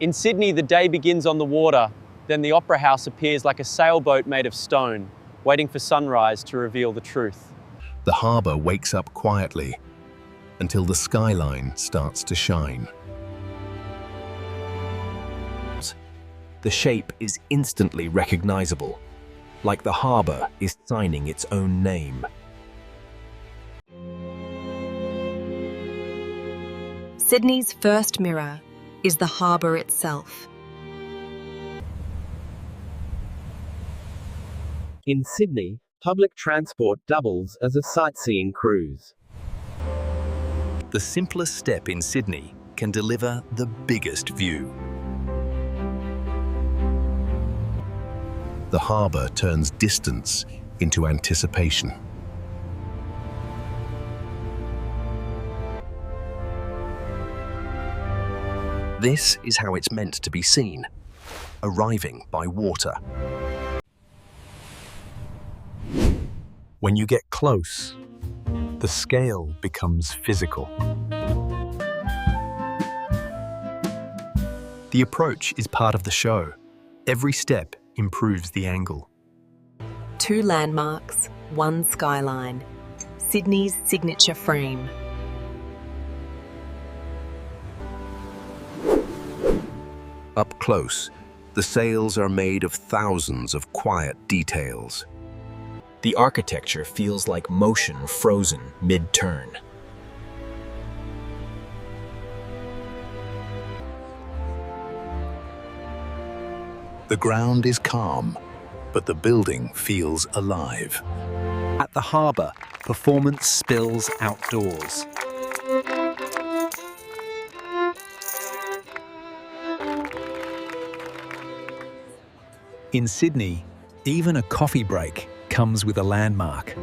In Sydney, the day begins on the water, then the Opera House appears like a sailboat made of stone, waiting for sunrise to reveal the truth. The harbour wakes up quietly until the skyline starts to shine. The shape is instantly recognizable, like the harbour is signing its own name. Sydney's first mirror is the harbour itself. In Sydney, public transport doubles as a sightseeing cruise. The simplest step in Sydney can deliver the biggest view. The harbour turns distance into anticipation. This is how it's meant to be seen, arriving by water. When you get close, the scale becomes physical. The approach is part of the show. Every step improves the angle. 2 landmarks, 1 skyline. Sydney's signature frame. Up close, the sails are made of thousands of quiet details. The architecture feels like motion frozen mid-turn. The ground is calm, but the building feels alive. At the harbour, performance spills outdoors. In Sydney, even a coffee break comes with a landmark.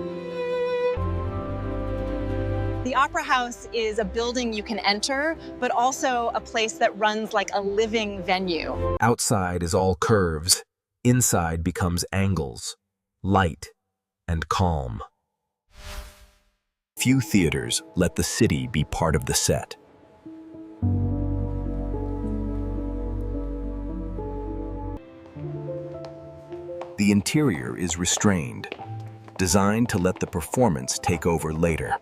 The Opera House is a building you can enter, but also a place that runs like a living venue. Outside is all curves. Inside becomes angles, light and calm. Few theatres let the city be part of the set. The interior is restrained, designed to let the performance take over later.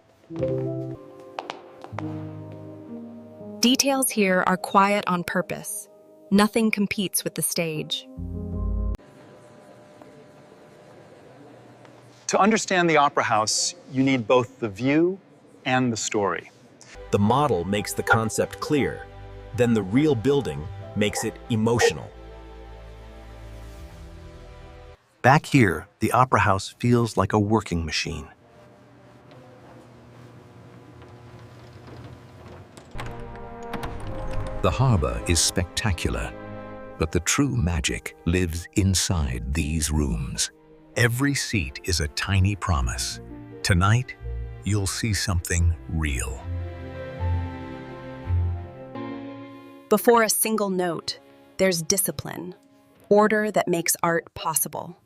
Details here are quiet on purpose. Nothing competes with the stage. To understand the Opera House, you need both the view and the story. The model makes the concept clear, then the real building makes it emotional. Back here, the Opera House feels like a working machine. The harbour is spectacular, but the true magic lives inside these rooms. Every seat is a tiny promise. Tonight, you'll see something real. Before a single note, there's discipline, order that makes art possible.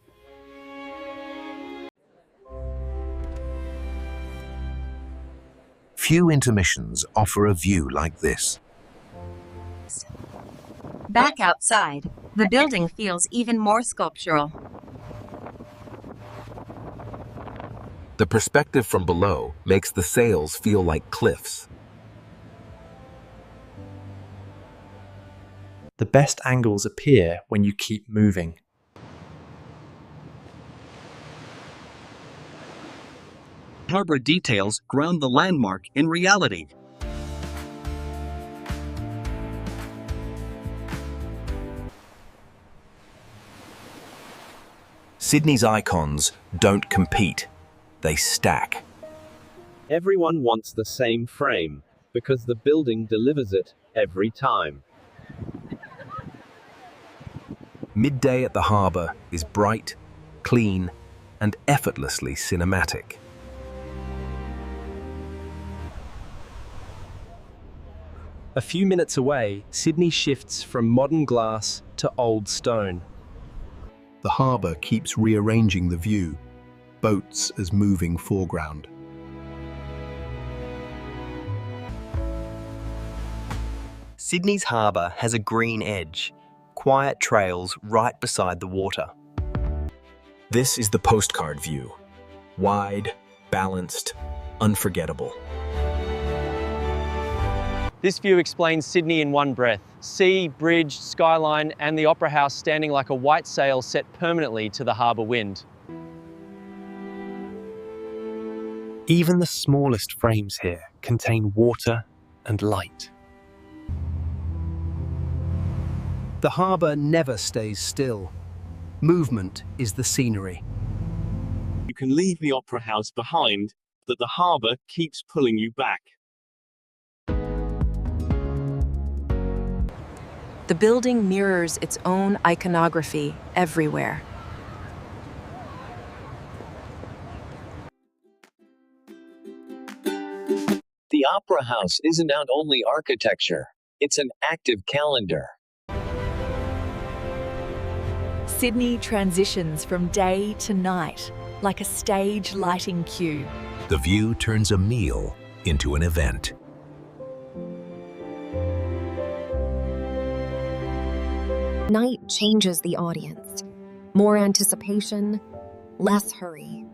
Few intermissions offer a view like this. Back outside, the building feels even more sculptural. The perspective from below makes the sails feel like cliffs. The best angles appear when you keep moving. Harbour details ground the landmark in reality. Sydney's icons don't compete, they stack. Everyone wants the same frame, because the building delivers it every time. Midday at the harbour is bright, clean, and effortlessly cinematic. A few minutes away, Sydney shifts from modern glass to old stone. The harbour keeps rearranging the view, boats as moving foreground. Sydney's harbour has a green edge, quiet trails right beside the water. This is the postcard view. Wide, balanced, unforgettable. This view explains Sydney in one breath. Sea, bridge, skyline, and the Opera House standing like a white sail set permanently to the harbour wind. Even the smallest frames here contain water and light. The harbour never stays still. Movement is the scenery. You can leave the Opera House behind, but the harbour keeps pulling you back. The building mirrors its own iconography everywhere. The Opera House isn't not only architecture, it's an active calendar. Sydney transitions from day to night, like a stage lighting cue. The view turns a meal into an event. Night changes the audience. More anticipation, less hurry.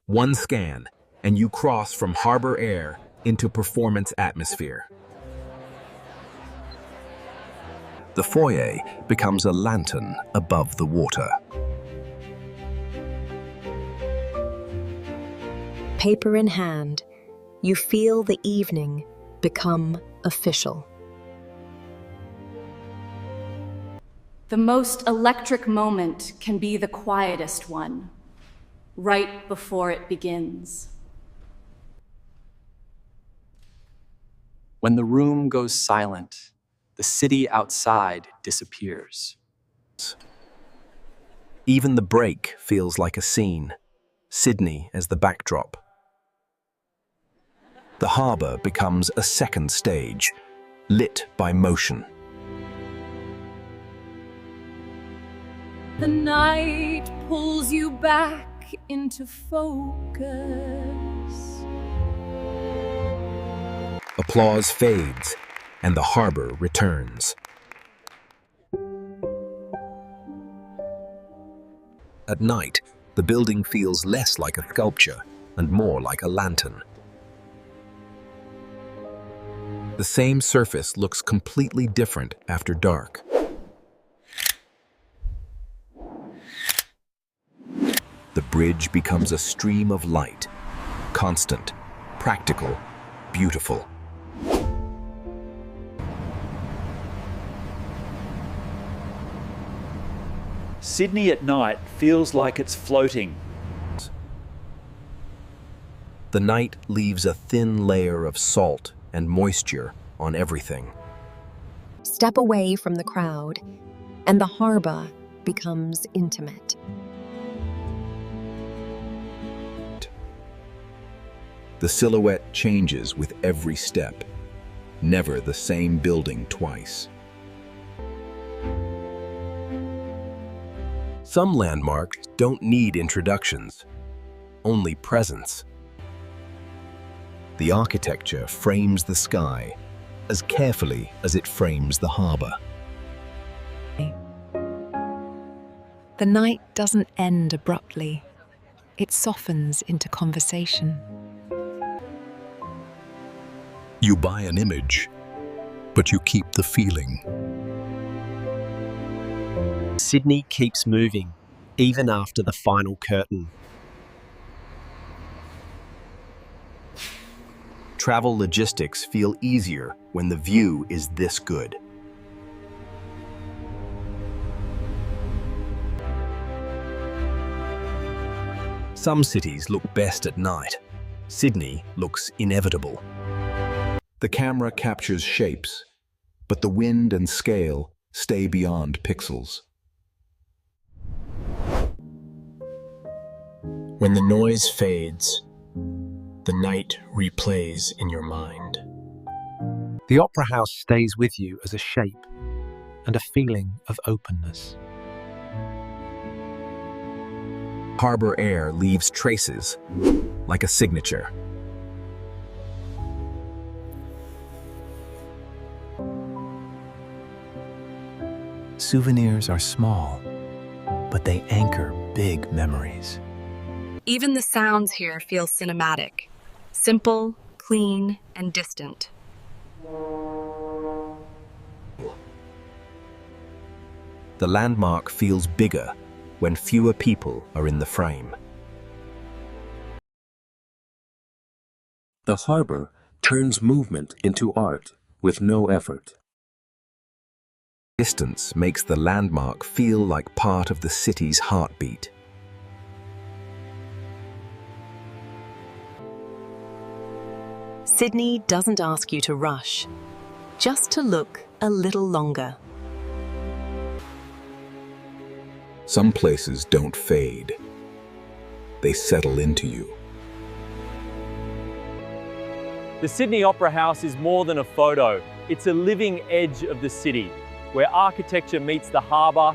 One scan, and you cross from harbour air into performance atmosphere. The foyer becomes a lantern above the water. Paper in hand, you feel the evening become official. The most electric moment can be the quietest one, right before it begins. When the room goes silent, the city outside disappears. Even the break feels like a scene, Sydney as the backdrop. The harbour becomes a second stage, lit by motion. The night pulls you back into focus. Applause fades, and the harbour returns. At night, the building feels less like a sculpture and more like a lantern. The same surface looks completely different after dark. The bridge becomes a stream of light, constant, practical, beautiful. Sydney at night feels like it's floating. The night leaves a thin layer of salt and moisture on everything. Step away from the crowd, and the harbour becomes intimate. The silhouette changes with every step, never the same building twice. Some landmarks don't need introductions, only presence. The architecture frames the sky as carefully as it frames the harbour. The night doesn't end abruptly. It softens into conversation. You buy an image, but you keep the feeling. Sydney keeps moving, even after the final curtain. Travel logistics feel easier when the view is this good. Some cities look best at night. Sydney looks inevitable. The camera captures shapes, but the wind and scale stay beyond pixels. When the noise fades, the night replays in your mind. The Opera House stays with you as a shape and a feeling of openness. Harbour air leaves traces, like a signature. Souvenirs are small, but they anchor big memories. Even the sounds here feel cinematic, simple, clean, and distant. The landmark feels bigger when fewer people are in the frame. The harbour turns movement into art with no effort. Distance makes the landmark feel like part of the city's heartbeat. Sydney doesn't ask you to rush, just to look a little longer. Some places don't fade. They settle into you. The Sydney Opera House is more than a photo. It's a living edge of the city, where architecture meets the harbour